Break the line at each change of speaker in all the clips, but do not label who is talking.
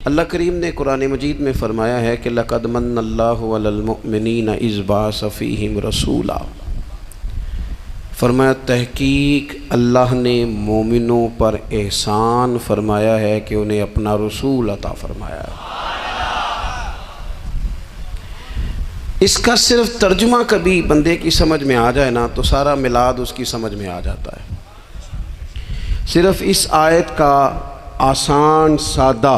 अल्लाह करीम ने कुरान मजीद में फ़रमाया है कि लक़द मन्नल्लाहु अलल मुअमिनीना इज़ बअस फ़ीहिम रसूला। फरमाया तहकीक अल्लाह ने मोमिनों पर एहसान फरमाया है कि उन्हें अपना रसूल अता फरमाया। इसका सिर्फ तर्जुमा कभी बंदे की समझ में आ जाए ना तो सारा मिलाद उसकी समझ में आ जाता है। सिर्फ इस आयत का आसान सादा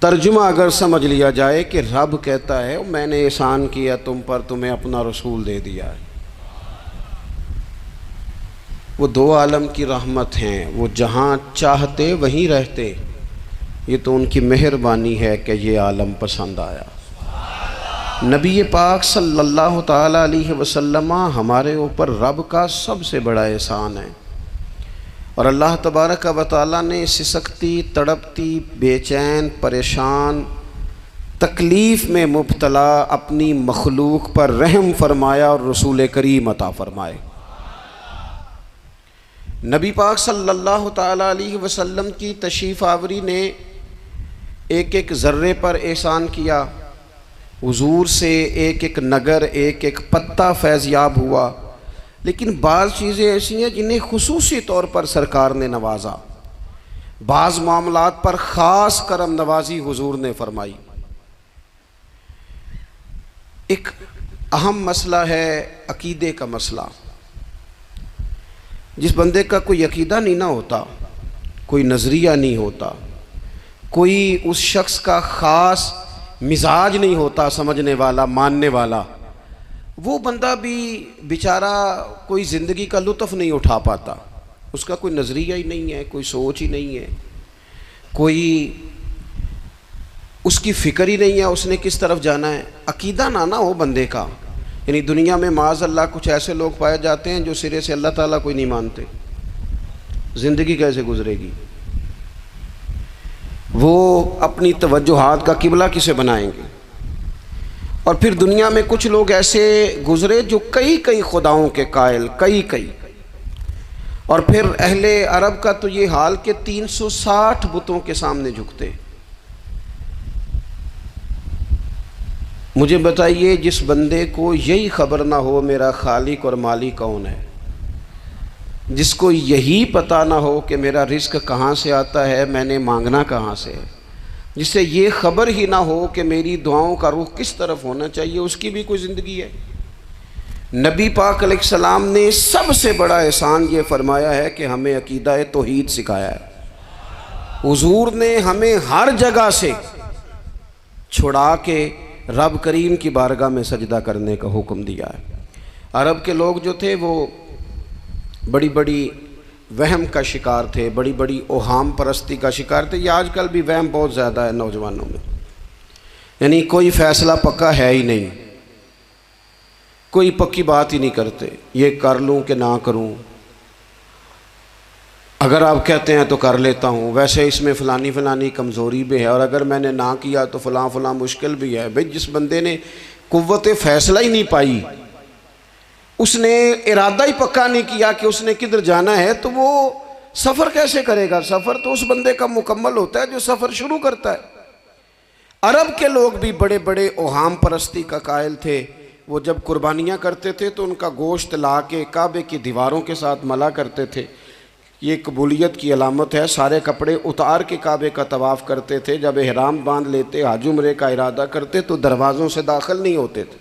तर्जुमा अगर समझ लिया जाए कि रब कहता है मैंने एहसान किया तुम पर, तुम्हें अपना रसूल दे दिया है। वो दो आलम की रहमत हैं, वो जहाँ चाहते वहीं रहते। ये तो उनकी मेहरबानी है कि ये आलम पसंद आया। नबी पाक सल्लल्लाहु ताला अलैहि वसल्लम हमारे ऊपर रब का सबसे बड़ा एहसान है। और अल्लाह तबारक व तआला ने सिसकती, तड़पती, बेचैन, परेशान, तकलीफ़ में मुब्तला अपनी मखलूक पर रहम फरमाया और रसूल करीम अता फरमाए। नबी पाक सल्लल्लाहु ताला अलैहि वसल्लम की तशरीफ़ आवरी ने एक एक ज़र्रे पर एहसान किया। हुजूर से एक एक नगर, एक एक पत्ता फैज़याब हुआ। लेकिन बाज़ चीज़ें ऐसी हैं जिन्हें खुसूसी तौर पर सरकार ने नवाजा। बाज़ मामलात पर ख़ास करम नवाजी हुजूर ने फरमाई। एक अहम मसला है अकीदे का मसला। जिस बंदे का कोई अकीदा नहीं ना होता, कोई नज़रिया नहीं होता, कोई उस शख्स का ख़ास मिजाज नहीं होता समझने वाला, मानने वाला, वो बंदा भी बेचारा कोई ज़िंदगी का लुत्फ़ नहीं उठा पाता। उसका कोई नज़रिया ही नहीं है, कोई सोच ही नहीं है, कोई उसकी फ़िक्र ही नहीं है उसने किस तरफ जाना है। अकीदा ना हो बंदे का। यानी दुनिया में माज़अल्लाह कुछ ऐसे लोग पाए जाते हैं जो सिरे से अल्लाह ताला कोई नहीं मानते। ज़िंदगी कैसे गुजरेगी? वो अपनी तवज्जुहात का किबला किसे बनाएंगे? और फिर दुनिया में कुछ लोग ऐसे गुज़रे जो कई कई खुदाओं के कायल, कई। और फिर अहले अरब का तो ये हाल कि 360 बुतों के सामने झुकते। मुझे बताइए, जिस बंदे को यही ख़बर ना हो मेरा खालिक और मालिक कौन है, जिसको यही पता ना हो कि मेरा रिस्क कहाँ से आता है, मैंने मांगना कहाँ से है, जिससे ये ख़बर ही ना हो कि मेरी दुआओं का रुख किस तरफ होना चाहिए, उसकी भी कोई ज़िंदगी है? नबी पाक अलैहिस्सलाम ने सबसे बड़ा एहसान ये फरमाया है कि हमें अकीदा तौहीद सिखाया है। हुजूर ने हमें हर जगह से छुड़ा के रब करीम की बारगाह में सजदा करने का हुक्म दिया है। अरब के लोग जो थे वो बड़ी बड़ी वहम का शिकार थे, बड़ी बड़ी ओहाम परस्ती का शिकार थे। ये आजकल भी वहम बहुत ज़्यादा है नौजवानों में। यानी कोई फ़ैसला पक्का है ही नहीं, कोई पक्की बात ही नहीं करते, ये कर लूँ कि ना करूँ, अगर आप कहते हैं तो कर लेता हूँ, वैसे इसमें फ़लानी कमज़ोरी भी है, और अगर मैंने ना किया तो फ़लाँ मुश्किल भी है। भाई जिस बंदे ने कुव्वत फ़ैसला ही नहीं पाई, उसने इरादा ही पक्का नहीं किया कि उसने किधर जाना है, तो वो सफ़र कैसे करेगा? सफ़र तो उस बंदे का मुकम्मल होता है जो सफ़र शुरू करता है। अरब के लोग भी बड़े बड़े ओहाम परस्ती का कायल थे। वो जब कुर्बानियाँ करते थे तो उनका गोश्त ला के काबे की दीवारों के साथ मला करते थे। ये कबूलियत की अलामत है। सारे कपड़े उतार के काबे का तवाफ़ करते थे। जब एहराम बांध लेते, हज उम्रे का इरादा करते, तो दरवाज़ों से दाखिल नहीं होते थे।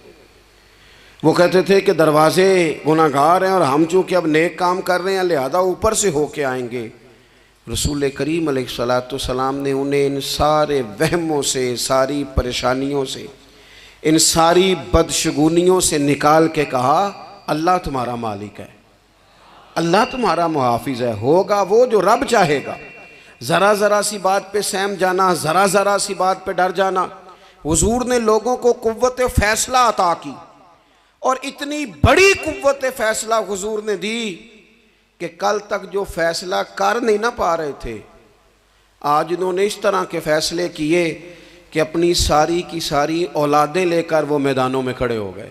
वो कहते थे कि दरवाज़े गुनाहगार हैं और हम चूँकि अब नेक काम कर रहे हैं लिहाजा ऊपर से होके आएंगे। रसूल करीम अलैहिस्सलाम ने उन्हें इन सारे वहमों से, सारी परेशानियों से, इन सारी बदशगुनियों से निकाल के कहा अल्लाह तुम्हारा मालिक है, अल्लाह तुम्हारा मुहाफिज है। होगा वो जो रब चाहेगा। ज़रा ज़रा सी बात पे सहम जाना, ज़रा ज़रा सी बात पे डर जाना। हुजूर ने लोगों को कुव्वत फ़ैसला अता की, और इतनी बड़ी कुव्वत फ़ैसला हुजूर ने दी कि कल तक जो फ़ैसला कर नहीं ना पा रहे थे, आज इन्होंने इस तरह के फ़ैसले किए कि अपनी सारी की सारी औलादें लेकर वो मैदानों में खड़े हो गए।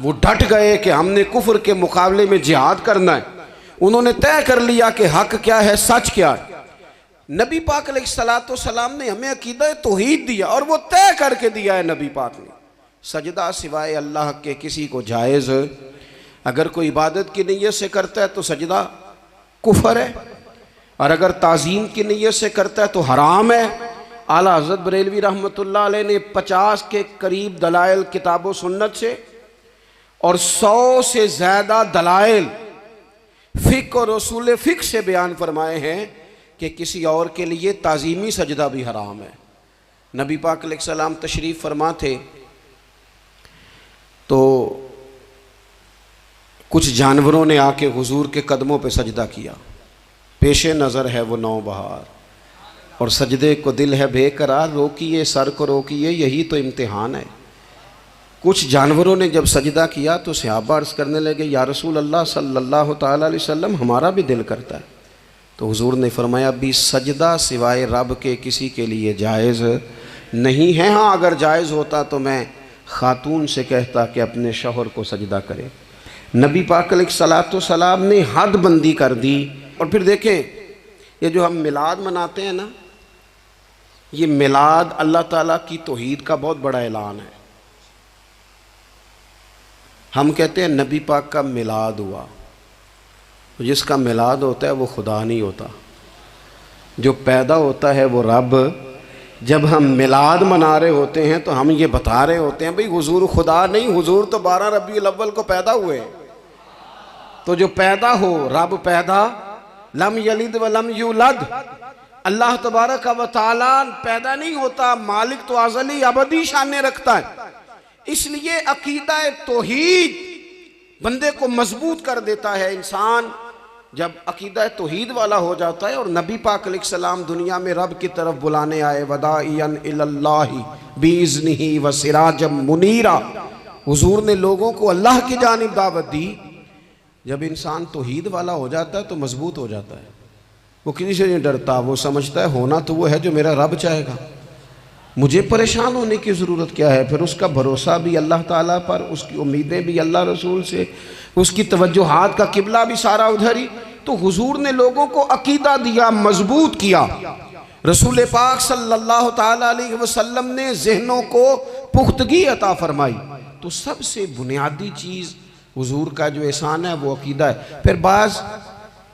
वो डट गए कि हमने कुफ्र के मुकाबले में जिहाद करना है। उन्होंने तय कर लिया कि हक क्या है, सच क्या है। नबी पाक अलैहिस्सलाम ने हमें अकीदा तौहीद दिया और वो तय करके दिया है नबी पाक ने, सजदा सिवाय अल्लाह के किसी को जायज़, अगर कोई इबादत की नीयत से करता है तो सजदा कुफर है, और अगर ताज़ीम की नीयत से करता है तो हराम है। आला हज़रत बरेलवी रहमतुल्लाह अलैह ने 50 के करीब दलाइल किताब व सुन्नत से और 100 से ज़्यादा दलाइल फ़िक़्ह और उसूल फ़िक़्ह से बयान फरमाए हैं कि किसी और के लिए ताज़ीमी सजदा भी हराम है। नबी पाक अलैहिस्सलाम तशरीफ़ फरमा थे तो कुछ जानवरों ने आके हुजूर के कदमों पे सजदा किया, पेशे नज़र है वो नौबहार और सजदे को दिल है बेकरार, रोकिए सर को रोकिए यही तो इम्तिहान है। कुछ जानवरों ने जब सजदा किया तो सहाबा अर्ज़ करने लगे, या रसूल अल्लाह सल्लल्लाहु ताला अलैहि वसल्लम हमारा भी दिल करता है। तो हुजूर ने फरमाया, भी सजदा सिवाय रब के किसी के लिए जायज़ नहीं है। हाँ, अगर जायज़ होता तो मैं ख़ातून से कहता कि अपने शौहर को सजदा करे। नबी पाक अलैहिस्सलाम ने हद बंदी कर दी। और फिर देखें, ये जो हम मिलाद मनाते हैं ना, ये मिलाद अल्लाह ताला की तौहीद का बहुत बड़ा ऐलान है। हम कहते हैं नबी पाक का मिलाद हुआ, तो जिसका मिलाद होता है वो खुदा नहीं होता, जो पैदा होता है वो रब। जब हम मिलाद मना रहे होते हैं तो हम ये बता रहे होते हैं भाई हुजूर खुदा नहीं, हुजूर तो 12 रबीउल अव्वल को पैदा हुए। तो जो पैदा हो, रब पैदा, लम यलिद व लम यूलद, अल्लाह तबारक व तआला पैदा नहीं होता, मालिक तो अज़ली अबदी शान रखता है। इसलिए अकीदा तौहीद बंदे को मजबूत कर देता है। इंसान जब अकीदा तौहीद वाला हो जाता है, और नबी पाक अलैहिस्सलाम दुनिया में रब की तरफ बुलाने आए, वदाइयन इलल्लाहि बिइज़्निही व सिराजम मुनीरा, हुजूर ने लोगों को अल्लाह की जानिब दावत दी। जब इंसान तौहीद वाला हो जाता है तो मजबूत हो जाता है, वो किसी से नहीं डरता, वो समझता है होना तो वो है जो मेरा रब चाहेगा, मुझे परेशान होने की ज़रूरत क्या है। फिर उसका भरोसा भी अल्लाह ताला पर, उसकी उम्मीदें भी अल्लाह रसूल से, उसकी तवज्जुहात का किबला भी सारा उधर ही। तो हुजूर ने लोगों को अकीदा दिया, मजबूत किया। रसूल पाक सल्लल्लाहु ताला अलैहि वसल्लम ने ज़हनों को पुख्तगी अता फरमाई। तो सबसे बुनियादी चीज़ हुजूर का जो एहसान है वो अकीदा है। फिर बाज़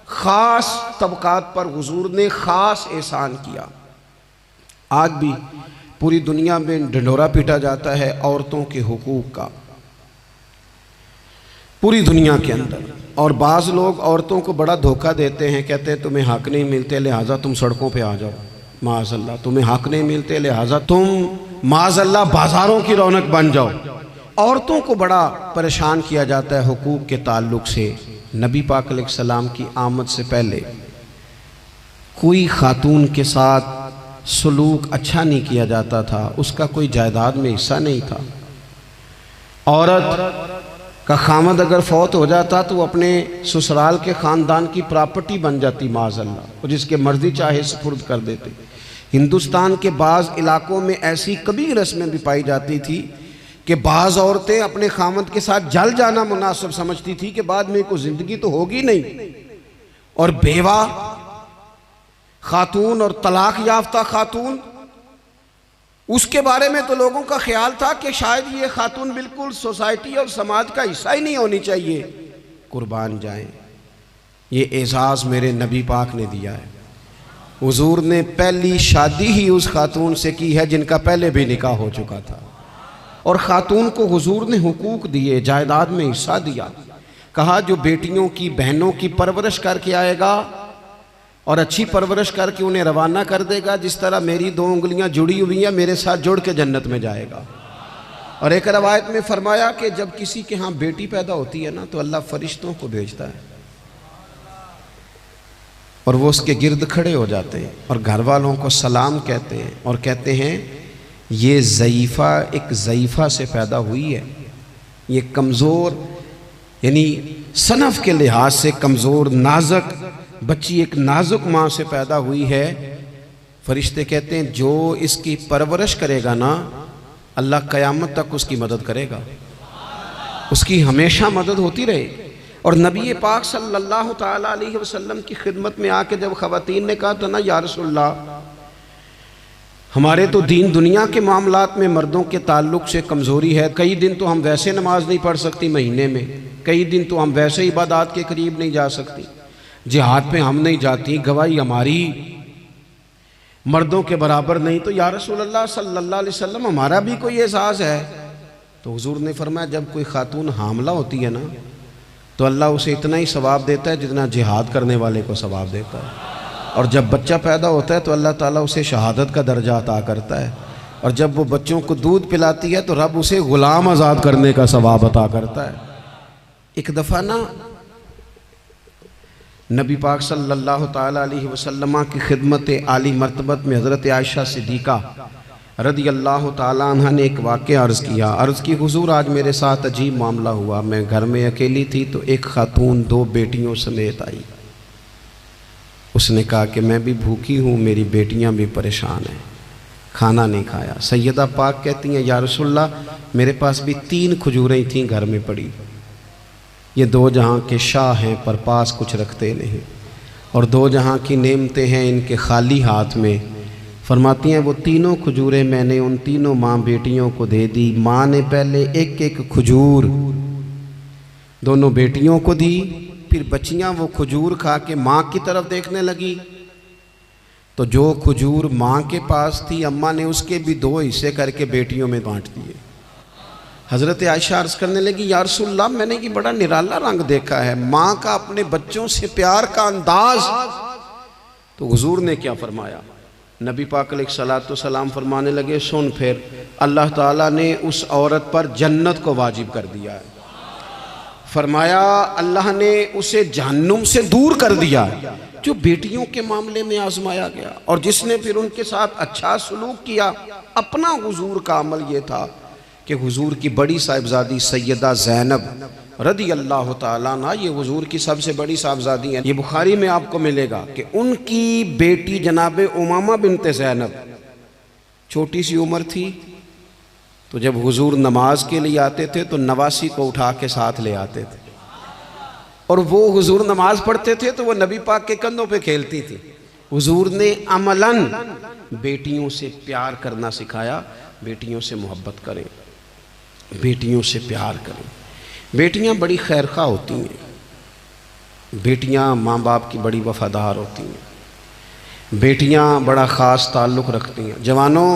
ख़ास तबकात पर हुजूर ने ख़ास एहसान किया। आज भी पूरी दुनिया में ढिंढोरा पीटा जाता है औरतों के हुकूक का, पूरी दुनिया के अंदर। और बाज़ लोग औरतों को बड़ा धोखा देते हैं, कहते हैं तुम्हें हक नहीं मिलते लिहाजा तुम सड़कों पे आ जाओ, माज़अल्लाह तुम्हें हक नहीं मिलते लिहाजा तुम माज़अल्लाह बाज़ारों की रौनक बन जाओ। औरतों को बड़ा परेशान किया जाता है हुकूक के ताल्लुक से। नबी पाक अलैहिस्सलाम की आमद से पहले कोई खातून के साथ सलूक अच्छा नहीं किया जाता था, उसका कोई जायदाद में हिस्सा नहीं था। औरत का खामद अगर फौत हो जाता तो वो अपने ससुराल के ख़ानदान की प्रॉपर्टी बन जाती माज़अल्लाह, और जिसके मर्जी चाहे सुपुर्द कर देते। हिंदुस्तान के बाज़ इलाकों में ऐसी कभी रस्में भी पाई जाती थी कि बाज़ औरतें अपने खामद के साथ जल जाना मुनासिब समझती थी कि बाद में कोई ज़िंदगी तो होगी नहीं। और बेवा खातून और तलाक याफ्ता खातून, उसके बारे में तो लोगों का ख्याल था कि शायद ये खातून बिल्कुल सोसाइटी और समाज का हिस्सा ही नहीं होनी चाहिए। कुर्बान जाएं, ये एजाज़ मेरे नबी पाक ने दिया है। हुजूर ने पहली शादी ही उस खातून से की है जिनका पहले भी निकाह हो चुका था, और खातून को हुजूर ने हुकूक दिए, जायदाद में हिस्सा दिया। कहा जो बेटियों की बहनों की परवरिश करके आएगा और अच्छी परवरिश करके उन्हें रवाना कर देगा, जिस तरह मेरी 2 उंगलियां जुड़ी हुई हैं मेरे साथ जुड़ के जन्नत में जाएगा। और एक रवायत में फरमाया कि जब किसी के यहाँ बेटी पैदा होती है ना तो अल्लाह फरिश्तों को भेजता है और वो उसके गिर्द खड़े हो जाते हैं और घर वालों को सलाम कहते हैं और कहते हैं ये ज़ईफ़ा एक ज़ईफ़ा से पैदा हुई है, ये कमज़ोर यानी सनफ़ के लिहाज से कमज़ोर नाजुक बच्ची एक नाजुक माँ से पैदा हुई है। फरिश्ते कहते हैं जो इसकी परवरिश करेगा ना अल्लाह क़यामत तक उसकी मदद करेगा, उसकी हमेशा मदद होती रहेगी। और नबी पाक सल्लल्लाहु ताला अलैहि वसल्लम की खिदमत में आके जब ख़वातीन ने कहा था ना, या रसूलल्लाह हमारे तो दीन दुनिया के मामलात में मर्दों के ताल्लुक़ से कमज़ोरी है, कई दिन तो हम वैसे नमाज नहीं पढ़ सकती महीने में, कई दिन तो हम वैसे इबादत के करीब नहीं जा सकती, जिहाद पे हम नहीं जाती, गवाही हमारी मर्दों के बराबर नहीं, तो या रसूलल्लाह सल्लल्लाहु अलैहि वसल्लम हमारा भी कोई एहसास है? तो हुजूर ने फरमाया, जब कोई खातून हामला होती है ना, तो अल्लाह उसे इतना ही सवाब देता है जितना जिहाद करने वाले को सवाब देता है, और जब बच्चा पैदा होता है तो अल्लाह ताला उसे शहादत का दर्जा अता करता है, और जब वो बच्चों को दूध पिलाती है तो रब उसे ग़ुलाम आज़ाद करने का सवाब अता करता है। एक दफ़ा ना नबी पाक सल्लल्लाहु ताला अलैहि वसल्लम की खिदमत आली मर्तबत में हज़रत आयशा सिद्दीक़ा रदी अल्लाह ताला अन्हा ने एक वाक़या अर्ज़ किया। अर्ज़ की, हुज़ूर आज मेरे साथ अजीब मामला हुआ, मैं घर में अकेली थी तो एक खातून 2 बेटियों समेत आई। उसने कहा कि मैं भी भूखी हूँ, मेरी बेटियाँ भी परेशान हैं, खाना नहीं खाया। सैयदा पाक कहती हैं, या रसूलल्लाह मेरे पास भी 3 खजूरें थीं घर में पड़ी, ये 2 जहाँ के शाह हैं पर पास कुछ रखते नहीं, और 2 जहाँ की नेमतें हैं इनके खाली हाथ में। फरमाती हैं, वो 3 खजूरें मैंने उन 3 माँ बेटियों को दे दी। माँ ने पहले एक खजूर दोनों बेटियों को दी, फिर बच्चियाँ वो खजूर खा के माँ की तरफ देखने लगी, तो जो खजूर माँ के पास थी अम्मा ने उसके भी 2 हिस्से करके बेटियों में बांट दिए। हज़रत आयशा अर्ज़ करने लगी, या रसूलल्लाह मैंने ये बड़ा निराला रंग देखा है, माँ का अपने बच्चों से प्यार का अंदाज। तो हुजूर ने क्या फरमाया? नबी पाक अलैहिस्सलाम फरमाने लगे, सुन, फिर अल्लाह ताला ने उस औरत पर जन्नत को वाजिब कर दिया है। फरमाया अल्लाह ने उसे जहन्नुम से दूर कर दिया जो बेटियों के मामले में आजमाया गया, और जिसने फिर उनके साथ अच्छा सलूक किया। अपना हुजूर का अमल ये था कि हुजूर की बड़ी साहिबजादी सैयदा ज़ैनब रदी अल्लाह ताला अन्हा, ये हुजूर की सबसे बड़ी साहिबजादी हैं। ये बुखारी में आपको मिलेगा कि उनकी बेटी जनाब उमामा बिनते ज़ैनब छोटी सी उम्र थी, तो जब हुजूर नमाज के लिए आते थे तो नवासी को उठा के साथ ले आते थे, और वो हुजूर नमाज पढ़ते थे तो वो नबी पाक के कंधों पे खेलती थी। हुजूर ने अमलन बेटियों से प्यार करना सिखाया, बेटियों से मोहब्बत करें, बेटियों से प्यार करें। बेटियां बड़ी खैरखा होती हैं, बेटियां माँ बाप की बड़ी वफ़ादार होती हैं, बेटियां बड़ा ख़ास ताल्लुक़ रखती हैं। जवानों,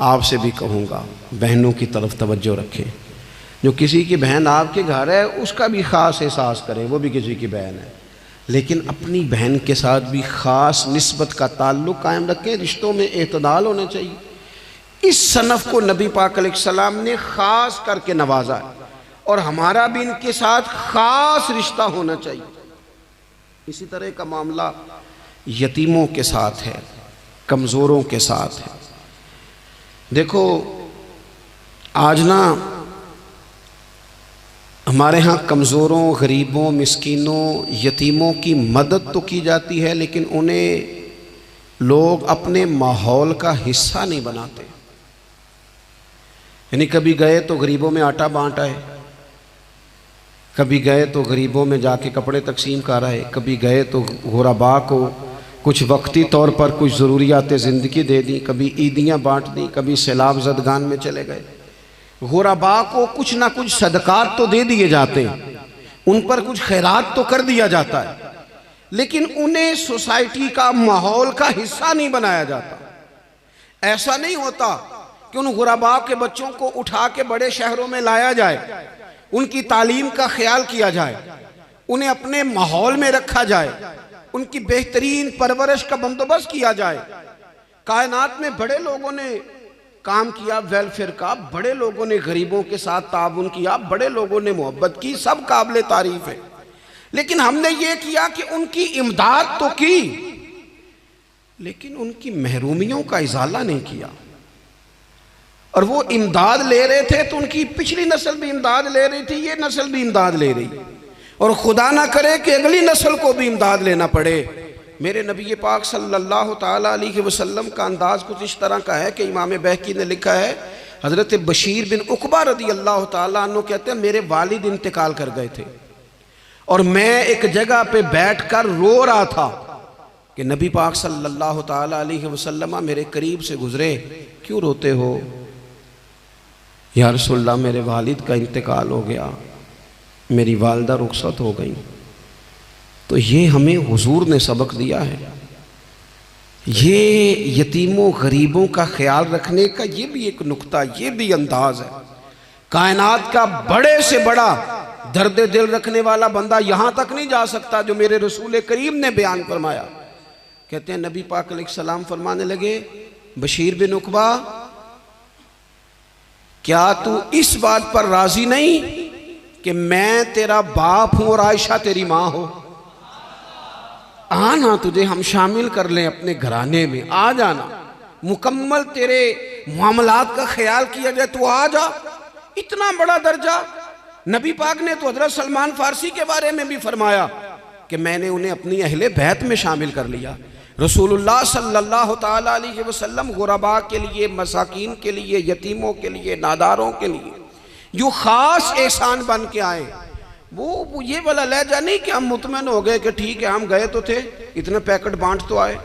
आपसे भी कहूँगा, बहनों की तरफ तवज्जो रखें। जो किसी की बहन आपके घर है उसका भी ख़ास एहसास करें, वो भी किसी की बहन है, लेकिन अपनी बहन के साथ भी ख़ास निस्बत का ताल्लुक़ कायम रखें। रिश्तों में एतदाल होना चाहिए। इस सनफ़ को नबी पाक अलैहिस्सलाम ने ख़ास करके नवाजा है, और हमारा भी इनके साथ ख़ास रिश्ता होना चाहिए। इसी तरह का मामला यतीमों के साथ है, कमज़ोरों के साथ है। देखो आज ना हमारे यहाँ कमज़ोरों, गरीबों, मिस्कीनों, यतीमों की मदद तो की जाती है, लेकिन उन्हें लोग अपने माहौल का हिस्सा नहीं बनाते। यानी कभी गए तो गरीबों में आटा बांट आए, कभी गए तो गरीबों में जाके कपड़े तकसीम कर आए, कभी गए तो गुरबा को कुछ वक्ती तौर पर कुछ ज़रूरियात ज़िंदगी दे दी, कभी ईदियाँ बांट दी, कभी सैलाब ज़दगान में चले गए। गुरबा को कुछ ना कुछ सदकात तो दे दिए जाते हैं, उन पर कुछ खैरात तो कर दिया जाता है, लेकिन उन्हें सोसाइटी का माहौल का हिस्सा नहीं बनाया जाता। ऐसा नहीं होता कि उन गुरबा के बच्चों को उठा के बड़े शहरों में लाया जाए, उनकी तालीम का ख्याल किया जाए, उन्हें अपने माहौल में रखा जाए, उनकी बेहतरीन परवरिश का बंदोबस्त किया जाए। कायनात में बड़े लोगों ने काम किया वेलफेयर का, बड़े लोगों ने गरीबों के साथ ताउन किया, बड़े लोगों ने मोहब्बत की, सब काबिल तारीफ है। लेकिन हमने ये किया कि उनकी इमदाद तो की, लेकिन उनकी महरूमियों का इजाला नहीं किया। और वो इमदाद ले रहे थे तो उनकी पिछली नस्ल भी इमदाद ले रही थी, ये नस्ल भी इमदाद ले रही, और खुदा ना करे कि अगली नस्ल को भी इमदाद लेना पड़े। मेरे नबी पाक सल्लल्लाहु ताला अलैहि वसल्लम का अंदाज़ कुछ इस तरह का है कि इमाम बैहकी ने लिखा है, हज़रत बशीर बिन उक़बा रदी अल्लाह ताला अन्हु कहते हैं, मेरे वालिद इंतकाल कर गए थे और मैं एक जगह पे बैठकर रो रहा था कि नबी पाक सल्लल्लाहु ताला अलैहि वसल्लम मेरे करीब से गुजरे, क्यों रोते हो? या रसूलल्लाह मेरे वालिद का इंतकाल हो गया, मेरी वालदा रुखसत हो गई। तो ये हमें हुजूर ने सबक दिया है। ये यतीमों गरीबों का ख्याल रखने का ये भी एक नुक्ता, ये भी अंदाज है। कायनात का बड़े से बड़ा दर्द दिल रखने वाला बंदा यहां तक नहीं जा सकता जो मेरे रसूल करीम ने बयान फरमाया। कहते हैं नबी पाक अलैहिस्सलाम फरमाने लगे, बशीर बिन उकबा, क्या तू इस बात पर राजी नहीं कि मैं तेरा बाप हूं और आयशा तेरी मां हो? आना, तुझे हम शामिल कर लें अपने घराने में, आ जाना, मुकम्मल तेरे मामलात का ख्याल किया जाए, तू आ जा। इतना बड़ा दर्जा। नबी पाक ने तो हजरत सलमान फारसी के बारे में भी फरमाया कि मैंने उन्हें अपनी अहले बैत में शामिल कर लिया। रसूलुल्लाह सल्लल्लाहु ताला अलैहि वसल्लम गुरबा के लिए, मसाकीन के लिए, यतीमों के लिए, नादारों के लिए जो ख़ास एहसान बन के आए, वो ये वाला लहजा नहीं कि हम मुतमईन हो गए कि ठीक है हम गए तो थे, इतने पैकेट बांट तो आए,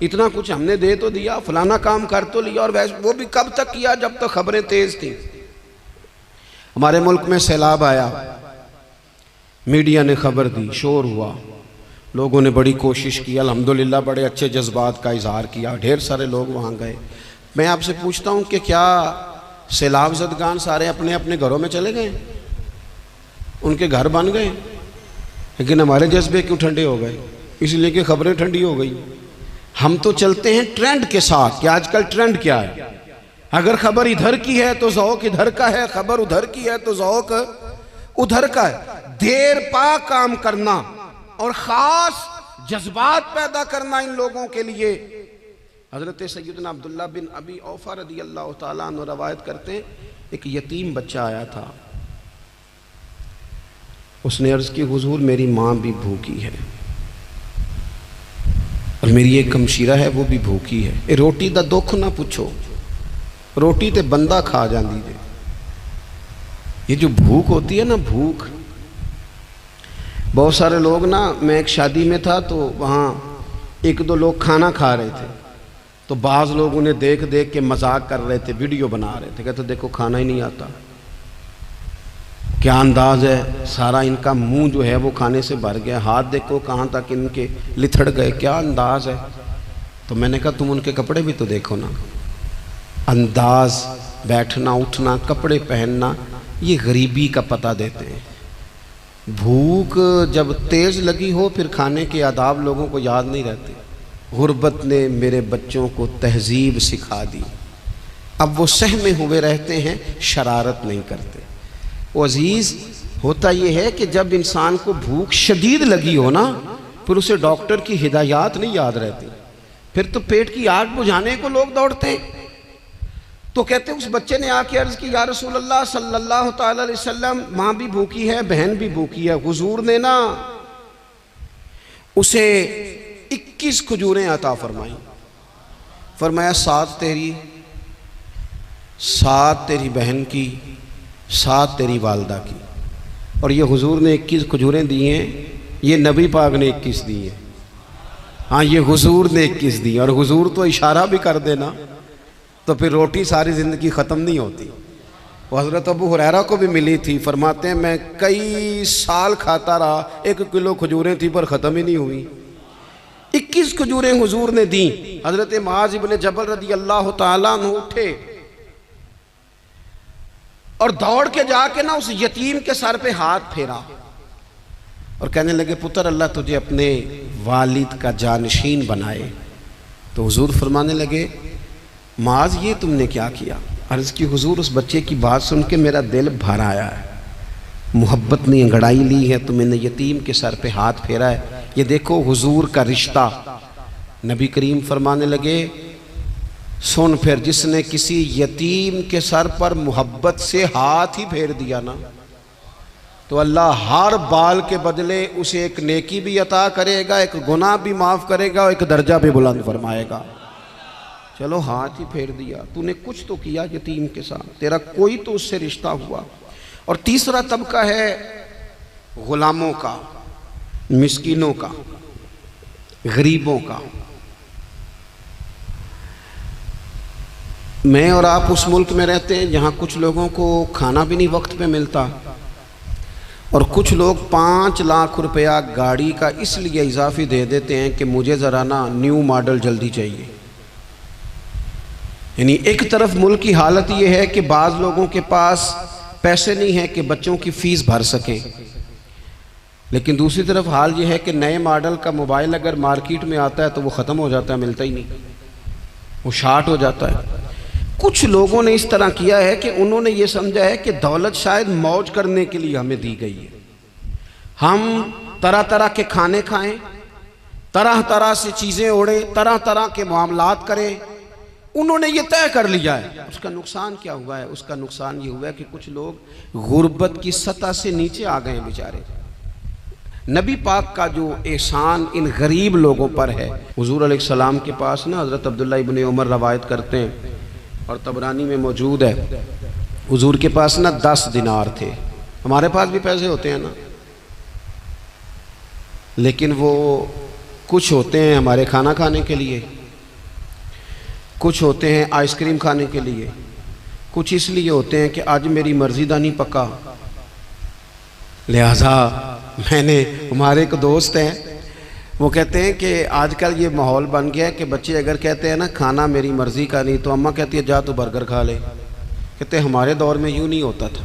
इतना कुछ हमने दे तो दिया, फलाना काम कर तो लिया, और वैसे वो भी कब तक किया जब तक खबरें तेज थी। हमारे मुल्क में सैलाब आया, मीडिया ने खबर दी, शोर हुआ, लोगों ने बड़ी कोशिश की, अल्हम्दुलिल्लाह बड़े अच्छे जज्बात का इजहार किया, ढेर सारे लोग वहाँ गए। मैं आपसे पूछता हूँ कि क्या सैलाब ज़दगान सारे अपने अपने घरों में चले गए? उनके घर बन गए? लेकिन हमारे जज्बे क्यों ठंडे हो गए? इसलिए कि खबरें ठंडी हो गई। हम तो चलते हैं ट्रेंड के साथ कि आजकल ट्रेंड क्या है। अगर खबर इधर की है तो ज़ौक़ इधर का है, खबर उधर की है तो ज़ौक़ उधर का है। देर पा काम करना और ख़ास जज्बात पैदा करना इन लोगों के लिए। हज़रत सैयदना अब्दुल्लाह बिन अबी औफ़ा रज़ी अल्लाह ताला अन्हु रवायत करते हैं, एक यतीम बच्चा आया था, उसने अर्ज़ की, हुज़ूर मेरी माँ भी भूखी है और मेरी एक कमशीरा है वो भी भूखी है, ए रोटी दा दुख ना पूछो, रोटी ते बंदा खा जाती है। ये जो भूख होती है ना, भूख, बहुत सारे लोग ना, मैं एक शादी में था तो वहाँ एक दो लोग खाना खा रहे थे, तो बाज़ लोग उन्हें देख देख के मजाक कर रहे थे, वीडियो बना रहे थे, कहते देखो खाना ही नहीं आता, क्या अंदाज है, सारा इनका मुंह जो है वो खाने से भर गया, हाथ देखो कहाँ तक इनके लिथड़ गए, क्या अंदाज है। तो मैंने कहा तुम उनके कपड़े भी तो देखो ना, अंदाज, बैठना उठना, कपड़े पहनना, ये गरीबी का पता देते हैं। भूख जब तेज़ लगी हो फिर खाने के आदाब लोगों को याद नहीं रहते। गुर्बत ने मेरे बच्चों को तहजीब सिखा दी, अब वो सहमे हुए रहते हैं, शरारत नहीं करते। वो अजीज़, होता यह है कि जब इंसान को भूख शदीद लगी हो ना, फिर उसे डॉक्टर की हिदायत नहीं याद रहती, फिर तो पेट की आग बुझाने को लोग दौड़ते हैं। तो कहते उस बच्चे ने आके अर्ज़ की, या रसूल अल्लाह सल्लल्लाहु ताला अलैहि वसल्लम, माँ भी भूखी है, बहन भी भूखी है। हुजूर ने ना उसे 21 खजूरें अता फरमाई, फरमाया 7 तेरी, 7 तेरी बहन की, 7 तेरी वालदा की। और ये हुजूर ने 21 खजूरें दी हैं, ये नबी पाक ने 21 दी हैं। हाँ, ये हुजूर ने 21 दी, और हुजूर तो इशारा भी कर देना तो फिर रोटी सारी ज़िंदगी ख़त्म नहीं होती। वो हज़रत अबू हुरैरा को भी मिली थी, फरमाते हैं मैं कई साल खाता रहा, 1 किलो खजूरें थी पर ख़त्म ही नहीं हुई। 21 खजूरें हुजूर ने दी। हज़रत मुआज़ इब्न जबल रज़ी अल्लाह ताला अन्हु उठे और दौड़ के जाके ना उस यतीम के सर पे हाथ फेरा और कहने लगे, पुत्र अल्लाह तुझे अपने वालिद का जानशीन बनाए। तो हुजूर फरमाने लगे, माज ये तुमने क्या किया? अर्ज़ की, हुजूर उस बच्चे की बात सुन के मेरा दिल भर आया है, मोहब्बत ने अंगड़ाई ली है तो मैंने यतीम के सर पे हाथ फेरा है। ये देखो हुजूर का रिश्ता। नबी करीम फरमाने लगे, सुन, फिर जिसने किसी यतीम के सर पर मोहब्बत से हाथ ही फेर दिया ना, तो अल्लाह हर बाल के बदले उसे एक नेकी भी अता करेगा, एक गुनाह भी माफ़ करेगा और एक दर्जा भी बुलंद फरमाएगा। चलो हाथ ही फेर दिया, तूने कुछ तो किया यतीम के साथ, तेरा कोई तो उससे रिश्ता हुआ। और तीसरा तबका है गुलामों का। मिस्कीनों का, गरीबों का। मैं और आप उस मुल्क में रहते हैं जहाँ कुछ लोगों को खाना भी नहीं वक्त पे मिलता, और कुछ लोग 5 लाख रुपया गाड़ी का इसलिए इजाफी दे देते हैं कि मुझे ज़रा ना न्यू मॉडल जल्दी चाहिए। यानी एक तरफ मुल्क की हालत ये है कि बाज़ लोगों के पास पैसे नहीं हैं कि बच्चों की फ़ीस भर सकें, लेकिन दूसरी तरफ हाल ये है कि नए मॉडल का मोबाइल अगर मार्केट में आता है तो वो ख़त्म हो जाता है, मिलता ही नहीं, वो शार्ट हो जाता है। कुछ लोगों ने इस तरह किया है कि उन्होंने ये समझा है कि दौलत शायद मौज करने के लिए हमें दी गई है, हम तरह तरह के खाने खाएं, तरह तरह से चीज़ें ओढ़ें, तरह तरह के मामलात करें। उन्होंने ये तय कर लिया है। उसका नुकसान क्या हुआ है? उसका नुकसान ये हुआ है कि कुछ लोग गुर्बत की सतह से नीचे आ गए हैं बेचारे। नबी पाक का जो एहसान इन गरीब लोगों पर है, हुजूर अलैहिस्सलाम के पास ना हज़रत अब्दुल्लाह इब्न उमर रवायत करते हैं और तबरानी में मौजूद है, हुजूर के पास ना 10 दिनार थे। हमारे पास भी पैसे होते हैं ना, लेकिन वो कुछ होते हैं हमारे खाना खाने के लिए, कुछ होते हैं आइसक्रीम खाने के लिए, कुछ इसलिए होते हैं कि आज मेरी मर्जी दा नहीं पका, लिहाजा मैंने, हमारे एक दोस्त हैं वो कहते हैं कि आजकल ये माहौल बन गया है कि बच्चे अगर कहते हैं ना खाना मेरी मर्ज़ी का नहीं, तो अम्मा कहती है जा तो बर्गर खा ले। कहते हैं हमारे दौर में यूँ नहीं होता था।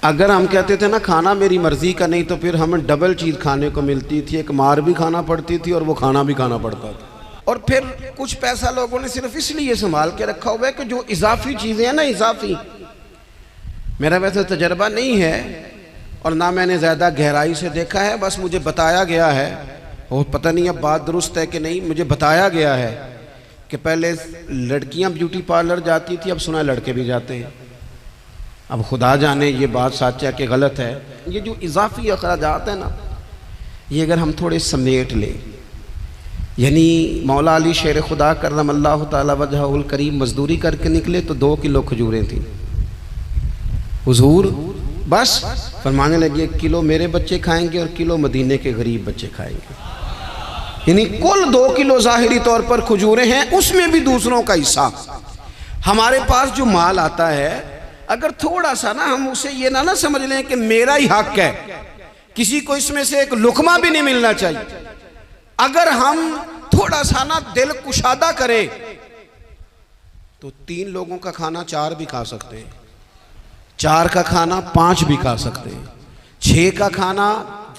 अगर हम कहते थे ना खाना मेरी मर्ज़ी का नहीं, तो फिर हमें डबल चीज़ खाने को मिलती थी, एक मार भी खाना पड़ती थी और वो खाना भी खाना पड़ता था। और फिर कुछ पैसा लोगों ने सिर्फ इसलिए संभाल के रखा हुआ है कि जो इजाफी चीज़ें हैं ना, इजाफी, मेरा वैसे तजर्बा नहीं है और ना मैंने ज़्यादा गहराई से देखा है, बस मुझे बताया गया है, और पता नहीं अब बात दुरुस्त है कि नहीं, मुझे बताया गया है कि पहले लड़कियां ब्यूटी पार्लर जाती थी, अब सुना लड़के भी जाते हैं। अब खुदा जाने ये बात सच है कि गलत है। ये जो इजाफी अखराजात है ना, ये अगर हम थोड़े समेट लें, यानी मौला अली शेर खुदा करमल्लाहु ताला वजहुल करीम मजदूरी करके निकले तो 2 किलो खजूरें थी। हुजूर बस फरमाने लगे 1 किलो मेरे बच्चे खाएंगे और किलो मदीने के गरीब बच्चे खाएंगे। यानी कुल 2 किलो ज़ाहिरी तौर पर खजूरें हैं, उसमें भी दूसरों का हिस्सा। हमारे पास जो माल आता है, अगर थोड़ा सा ना हम उसे ये ना समझ लें कि मेरा ही हक है, किसी को इसमें से एक लुकमा भी नहीं मिलना चाहिए। अगर हम थोड़ा सा ना दिल कुशादा करें तो 3 लोगों का खाना 4 भी खा सकते हैं, 4 का खाना 5 भी खा सकते हैं, 6 का खाना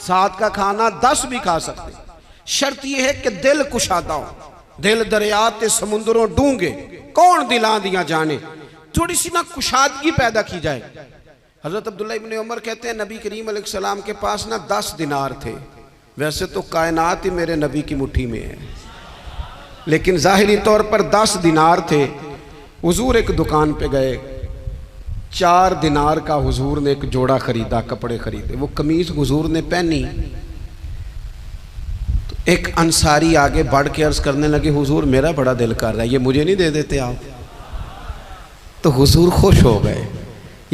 7 का खाना 10 भी खा सकते हैं। शर्त यह है कि दिल कुशादा हो। दिल दरिया ते समुंदरों डूंगे, कौन दिला दिया जाने, थोड़ी सी ना कुशादगी पैदा की जाए। हज़रत अब्दुल्लाह इब्न उमर कहते हैं नबी करीम अलैहिस्सलाम के पास ना 10 दिनार थे। वैसे तो कायनात ही मेरे नबी की मुट्ठी में है, लेकिन ज़ाहिरी तौर पर 10 दिनार थे। हुजूर एक दुकान पे गए, 4 दिनार का हुजूर ने एक जोड़ा खरीदा, कपड़े खरीदे। वो कमीज हुजूर ने पहनी तो एक अंसारी आगे बढ़ के अर्ज करने लगे, हुजूर मेरा बड़ा दिल कर रहा है, ये मुझे नहीं दे देते आप? तो हुजूर खुश हो गए।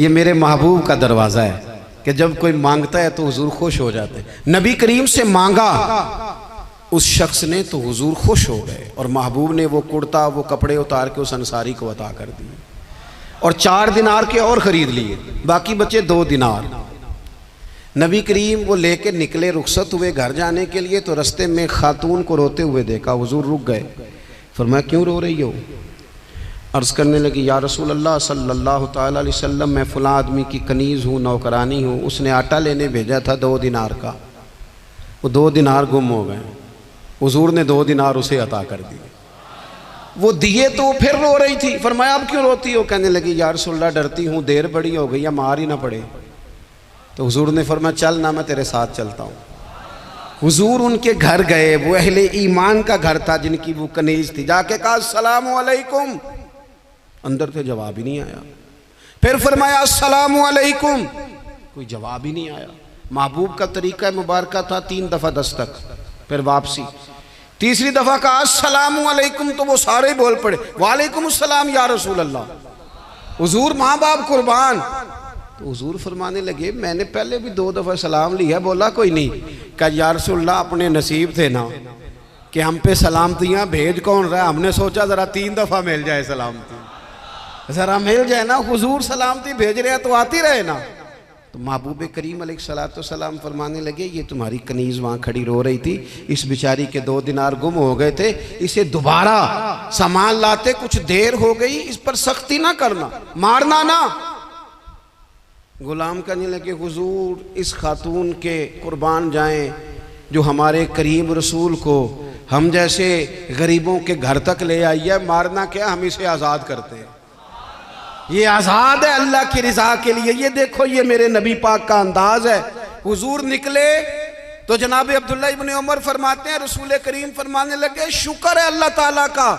ये मेरे महबूब का दरवाज़ा है कि जब कोई मांगता है तो हुजूर खुश हो जाते हैं। नबी करीम से मांगा उस शख्स ने तो हुजूर खुश हो गए, और महबूब ने वो कुर्ता, वो कपड़े उतार के उस अंसारी को अता कर दिए, और 4 दिनार के और ख़रीद लिए, बाकी बचे 2 दिनार। नबी करीम वो लेके निकले, रुखसत हुए घर जाने के लिए, तो रास्ते में खातून को रोते हुए देखा। हुजूर रुक गए, फरमाया क्यों रो रही हो? अर्ज़ करने लगी या रसूल अल्लाह सल्लल्लाहु ताला अलैहि वसल्लम, मैं फ़लाँ आदमी की कनीज़ हूँ, नौकरानी हूँ, उसने आटा लेने भेजा था 2 दिनार का, वो 2 दिनार गुम हो गए, हुजूर ने 2 दिनार उसे अता कर दिए। वो दिए तो वो फिर रो रही थी। फरमाया अब क्यों रोती हो? कहने लगी या रसूल अल्लाह डरती हूँ देर बड़ी हो गई या मार ही ना पड़े। तो हुजूर ने फरमाया चल ना, मैं तेरे साथ चलता हूँ। हुजूर उनके घर गए, वो अहले ईमान का घर था जिनकी वो कनीज थी। जाके कहा अस्सलामु अलैकुम, अंदर से जवाब ही नहीं आया। फिर फरमाया अस्सलामु अलैकुम, कोई जवाब ही नहीं आया। महबूब का तरीका मुबारक था 3 दफ़ा दस्तक, फिर वापसी। तीसरी दफ़ा कहा अस्सलामु अलैकुम, तो वो सारे बोल पड़े वालेकुम अस्सलाम या रसूल अल्लाह। हुजूर माँ बाप कुर्बान, तो हुजूर फरमाने लगे मैंने पहले भी 2 दफ़ा सलाम लिया, बोला कोई नहीं। कहा या रसूलल्लाह अपने नसीब थे ना कि हम पे सलामतियाँ भेज कौन रहा है, हमने सोचा ज़रा 3 दफ़ा मिल जाए सलामती, ज़रा मिल जाए ना, हुजूर सलामती भेज रहे हैं तो आती रहे ना। तो महबूब करीम अलैहिस्सलाम फरमाने लगे ये तुम्हारी कनीज़ वहाँ खड़ी रो रही थी, इस बेचारी के 2 दिनार गुम हो गए थे, इसे दोबारा सामान लाते कुछ देर हो गई, इस पर सख्ती ना करना, मारना ना। गुलाम कहने लगे हुजूर इस खातून के कुर्बान जाएं जो हमारे करीम रसूल को हम जैसे गरीबों के घर तक ले आई है, मारना क्या, हम इसे आज़ाद करते हैं, ये आज़ाद है अल्लाह की रिज़ा के लिए। ये देखो ये मेरे नबी पाक का अंदाज है। हुजूर निकले तो जनाब अब्दुल्ला इब्न उमर फरमाते हैं रसूल करीम फरमाने लगे शुक्र है अल्लाह ताला का,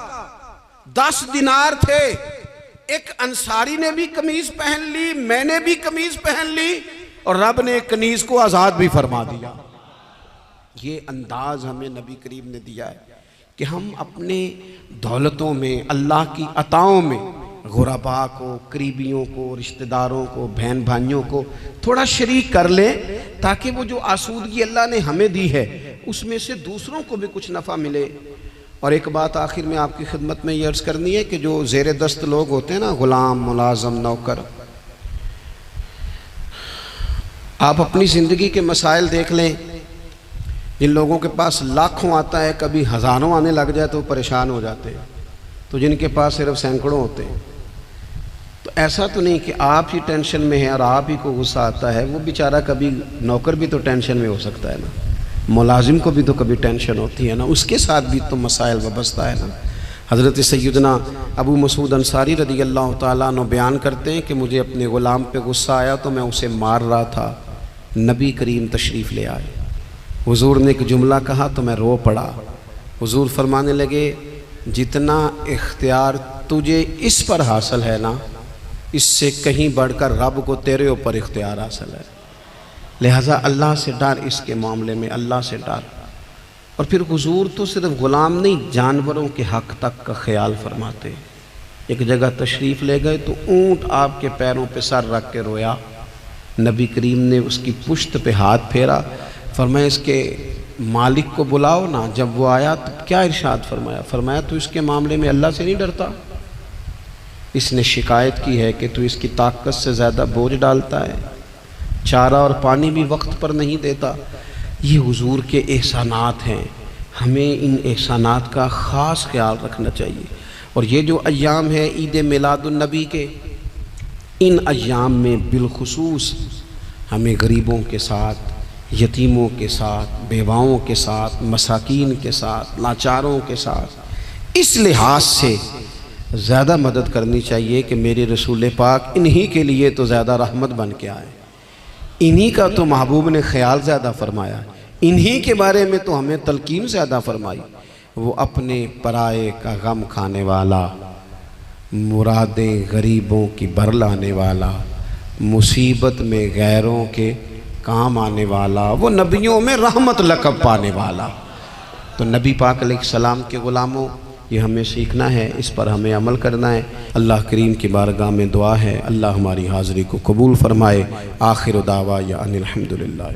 10 दिनार थे, एक अंसारी ने भी कमीज पहन ली, मैंने भी कमीज पहन ली और रब ने कनीज को आज़ाद भी फरमा दिया। ये अंदाज हमें नबी करीम ने दिया है कि हम अपने दौलतों में, अल्लाह की अताओं में गुरबा को, करीबियों को, रिश्तेदारों को, बहन भाइयों को थोड़ा शरीक कर लें ताकि वो जो आसूदगी अल्लाह ने हमें दी है उसमें से दूसरों को भी कुछ नफ़ा मिले। और एक बात आखिर में आपकी खिदमत में ये अर्ज़ करनी है कि जो ज़ेर दस्त लोग होते हैं ना, ग़ुलाम, मुलाज़म, नौकर, आप अपनी ज़िंदगी के मसाइल देख लें, जिन लोगों के पास लाखों आता है कभी हज़ारों आने लग जाए तो परेशान हो जाते हैं, तो जिनके पास सिर्फ सैकड़ों होते हैं। तो ऐसा तो नहीं कि आप ही टेंशन में हैं और आप ही को गुस्सा आता है, वो बेचारा कभी नौकर भी तो टेंशन में हो सकता है ना, मुलाजिम को भी तो कभी टेंशन होती है ना, उसके साथ भी तो मसाइल वाबस्ता है ना। हज़रत सैयदना अबू मसूद अंसारी रज़ी अल्लाह ताला अन्हु बयान करते हैं कि मुझे अपने ग़ुलाम पे गुस्सा आया तो मैं उसे मार रहा था, नबी करीम तशरीफ़ ले आए, हुजूर ने एक जुमला कहा तो मैं रो पड़ा। हुजूर फरमाने लगे जितना इख्तियार तुझे इस पर हासिल है ना, इससे कहीं बढ़कर रब को तेरे ऊपर इख्तियार हासिल है, लिहाजा अल्लाह से डर, इसके मामले में अल्लाह से डर। और फिर हुजूर तो सिर्फ ग़ुलाम नहीं, जानवरों के हक़ तक का ख्याल फरमाते। एक जगह तशरीफ़ ले गए तो ऊँट आपके पैरों पे सर रख के रोया, नबी करीम ने उसकी पुश्त पे हाथ फेरा, फरमाया इसके मालिक को बुलाओ ना। जब वो आया तो क्या इरशाद फरमाया, फरमाया तो इसके मामले में अल्लाह से नहीं डरता, इसने शिकायत की है कि तू इसकी ताकत से ज़्यादा बोझ डालता है, चारा और पानी भी वक्त पर नहीं देता। ये हुजूर के एहसानात हैं, हमें इन एहसानात का ख़ास ख्याल रखना चाहिए। और ये जो अय्याम है ईद मिलादुन्नबी के, इन अय्याम में बिलखुसूस हमें गरीबों के साथ, यतीमों के साथ, बेवाओं के साथ, मसाकीन के साथ, लाचारों के साथ इस लिहाज से ज़्यादा मदद करनी चाहिए कि मेरे रसूल पाक इन्हीं के लिए तो ज़्यादा रहमत बन के आए, इन्हीं का तो महबूब ने ख्याल ज़्यादा फरमाया, इन्हीं के बारे में तो हमें तलकीन ज़्यादा फरमाई। वो अपने पराए का गम खाने वाला, मुरादें गरीबों की बरलाने वाला, मुसीबत में गैरों के काम आने वाला, वो नबियों में रहमत लक़ब पाने वाला। तो नबी पाक अलैहिस्सलाम के ग़ुलामों, ये हमें सीखना है, इस पर हमें अमल करना है। अल्लाह करीम की बारगाह में दुआ है अल्लाह हमारी हाज़िरी को कबूल फ़रमाए। आखिर दावा या अनिल हम्दुलिल्लाह।